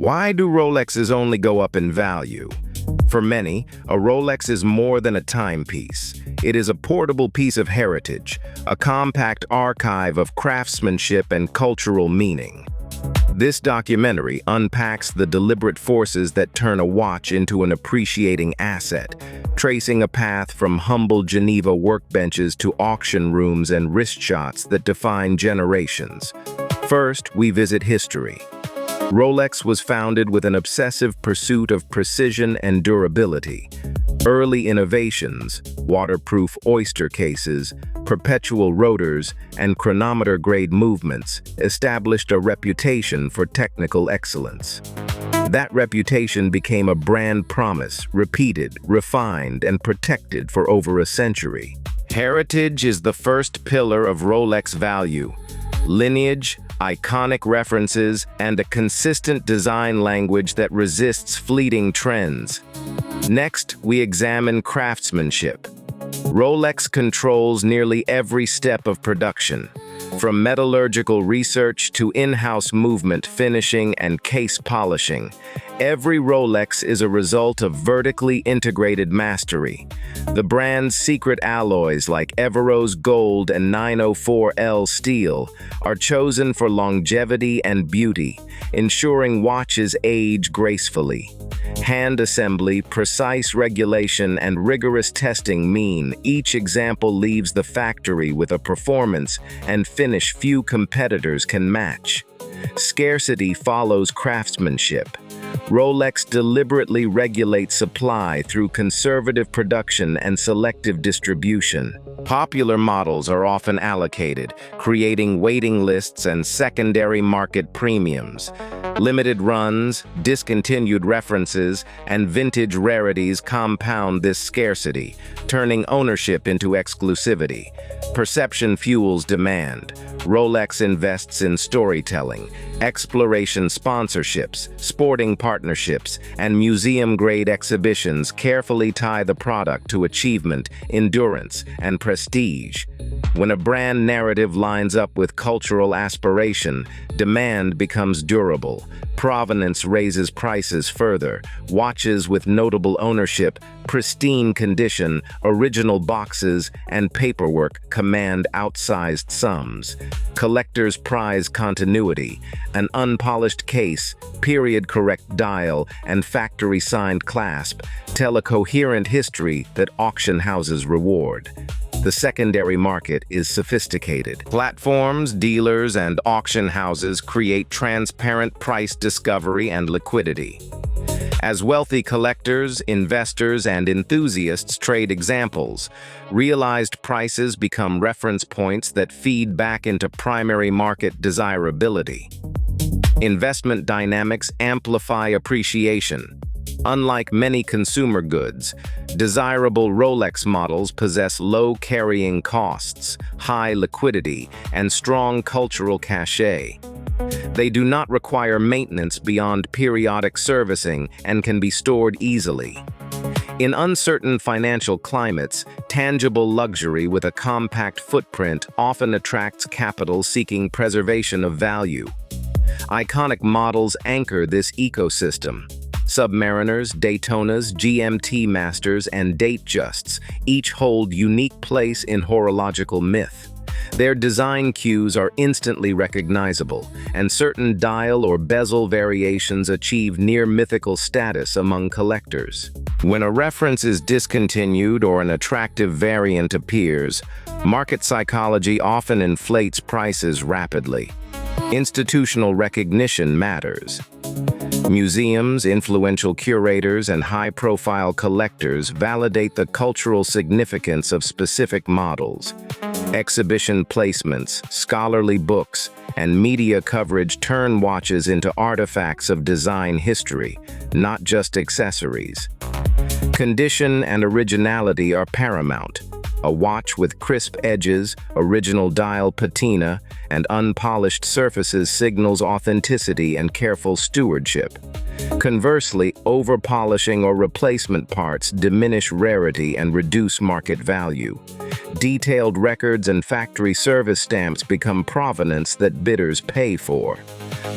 Why do Rolexes only go up in value? For many, a Rolex is more than a timepiece. It is a portable piece of heritage, a compact archive of craftsmanship and cultural meaning. This documentary unpacks the deliberate forces that turn a watch into an appreciating asset, tracing a path from humble Geneva workbenches to auction rooms and wrist shots that define generations. First, we visit history. Rolex was founded with an obsessive pursuit of precision and durability. Early innovations, waterproof oyster cases, perpetual rotors, and chronometer-grade movements, established a reputation for technical excellence. That reputation became a brand promise, repeated, refined, and protected for over a century. Heritage is the first pillar of Rolex value. Lineage, iconic references, and a consistent design language that resists fleeting trends. Next, we examine craftsmanship. Rolex controls nearly every step of production, from metallurgical research to in-house movement, finishing, and case polishing. Every Rolex is a result of vertically integrated mastery. The brand's secret alloys like Everose Gold and 904L steel are chosen for longevity and beauty, ensuring watches age gracefully. Hand assembly, precise regulation, and rigorous testing mean each example leaves the factory with a performance and finish few competitors can match. Scarcity follows craftsmanship. Rolex deliberately regulates supply through conservative production and selective distribution. Popular models are often allocated, creating waiting lists and secondary market premiums. Limited runs, discontinued references, and vintage rarities compound this scarcity, turning ownership into exclusivity. Perception fuels demand. Rolex invests in storytelling, exploration sponsorships, sporting partnerships, and museum-grade exhibitions carefully tie the product to achievement, endurance, and prestige. When a brand narrative lines up with cultural aspiration, demand becomes durable. Provenance raises prices further. Watches with notable ownership, pristine condition, original boxes, and paperwork command outsized sums. Collectors prize continuity. An unpolished case, period-correct dial, and factory-signed clasp tell a coherent history that auction houses reward. The secondary market is sophisticated. Platforms, dealers, and auction houses create transparent price discovery and liquidity. As wealthy collectors, investors, and enthusiasts trade examples, realized prices become reference points that feed back into primary market desirability. Investment dynamics amplify appreciation. Unlike many consumer goods, desirable Rolex models possess low carrying costs, high liquidity, and strong cultural cachet. They do not require maintenance beyond periodic servicing and can be stored easily. In uncertain financial climates, tangible luxury with a compact footprint often attracts capital seeking preservation of value. Iconic models anchor this ecosystem. Submariners, Daytonas, GMT Masters, and Datejusts each hold unique place in horological myth. Their design cues are instantly recognizable, and certain dial or bezel variations achieve near-mythical status among collectors. When a reference is discontinued or an attractive variant appears, market psychology often inflates prices rapidly. Institutional recognition matters. Museums, influential curators, and high-profile collectors validate the cultural significance of specific models. Exhibition placements, scholarly books, and media coverage turn watches into artifacts of design history, not just accessories. Condition and originality are paramount. A watch with crisp edges, original dial patina, and unpolished surfaces signals authenticity and careful stewardship. Conversely, over-polishing or replacement parts diminish rarity and reduce market value. Detailed records and factory service stamps become provenance that bidders pay for.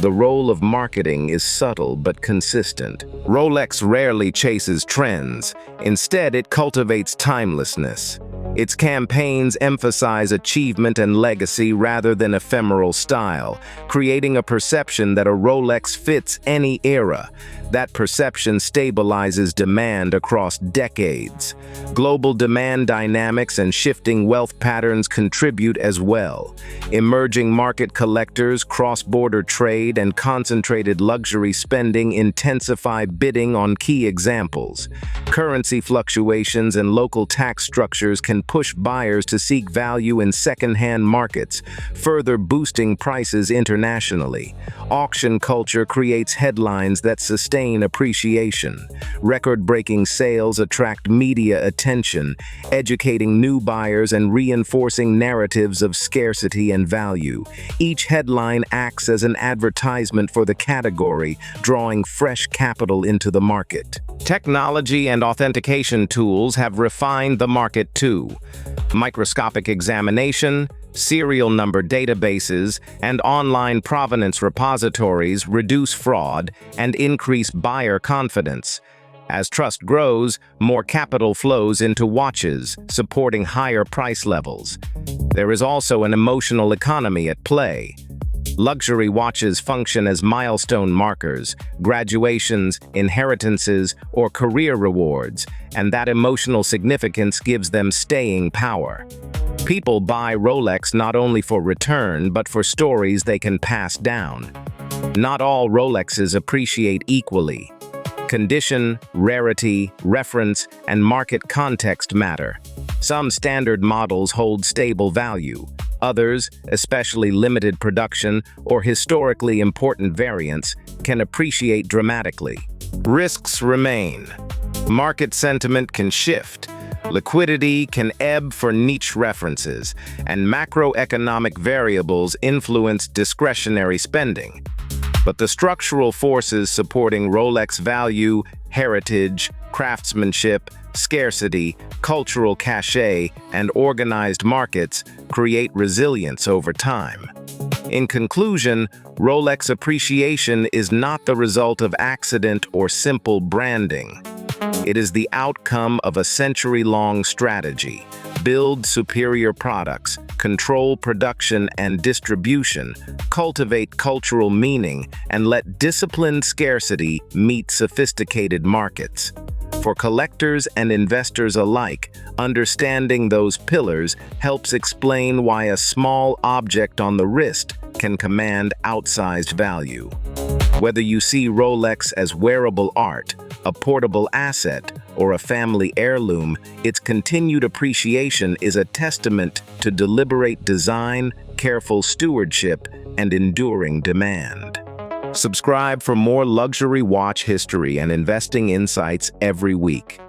The role of marketing is subtle but consistent. Rolex rarely chases trends. Instead, it cultivates timelessness. Its campaigns emphasize achievement and legacy rather than ephemeral style, creating a perception that a Rolex fits any era. That perception stabilizes demand across decades. Global demand dynamics and shifting wealth patterns contribute as well. Emerging market collectors, cross-border trade, and concentrated luxury spending intensify bidding on key examples. Currency fluctuations and local tax structures can push buyers to seek value in second-hand markets, further boosting prices internationally. Auction culture creates headlines that sustain appreciation. Record-breaking sales attract media attention, educating new buyers and reinforcing narratives of scarcity and value. Each headline acts as an advertisement for the category, drawing fresh capital into the market. Technology and authentication tools have refined the market too. Microscopic examination, serial number databases, and online provenance repositories reduce fraud and increase buyer confidence. As trust grows, more capital flows into watches, supporting higher price levels. There is also an emotional economy at play. Luxury watches function as milestone markers, graduations, inheritances, or career rewards, and that emotional significance gives them staying power. People buy Rolex not only for return, but for stories they can pass down. Not all Rolexes appreciate equally. Condition, rarity, reference, and market context matter. Some standard models hold stable value. Others, especially limited production or historically important variants, can appreciate dramatically. Risks remain. Market sentiment can shift. Liquidity can ebb for niche references, and macroeconomic variables influence discretionary spending. But the structural forces supporting Rolex value, heritage, craftsmanship, scarcity, cultural cachet, and organized markets create resilience over time. In conclusion, Rolex appreciation is not the result of accident or simple branding. It is the outcome of a century-long strategy. Build superior products, control production and distribution, cultivate cultural meaning, and let disciplined scarcity meet sophisticated markets. For collectors and investors alike, understanding those pillars helps explain why a small object on the wrist can command outsized value. Whether you see Rolex as wearable art, a portable asset, or a family heirloom, its continued appreciation is a testament to deliberate design, careful stewardship, and enduring demand. Subscribe for more luxury watch history and investing insights every week.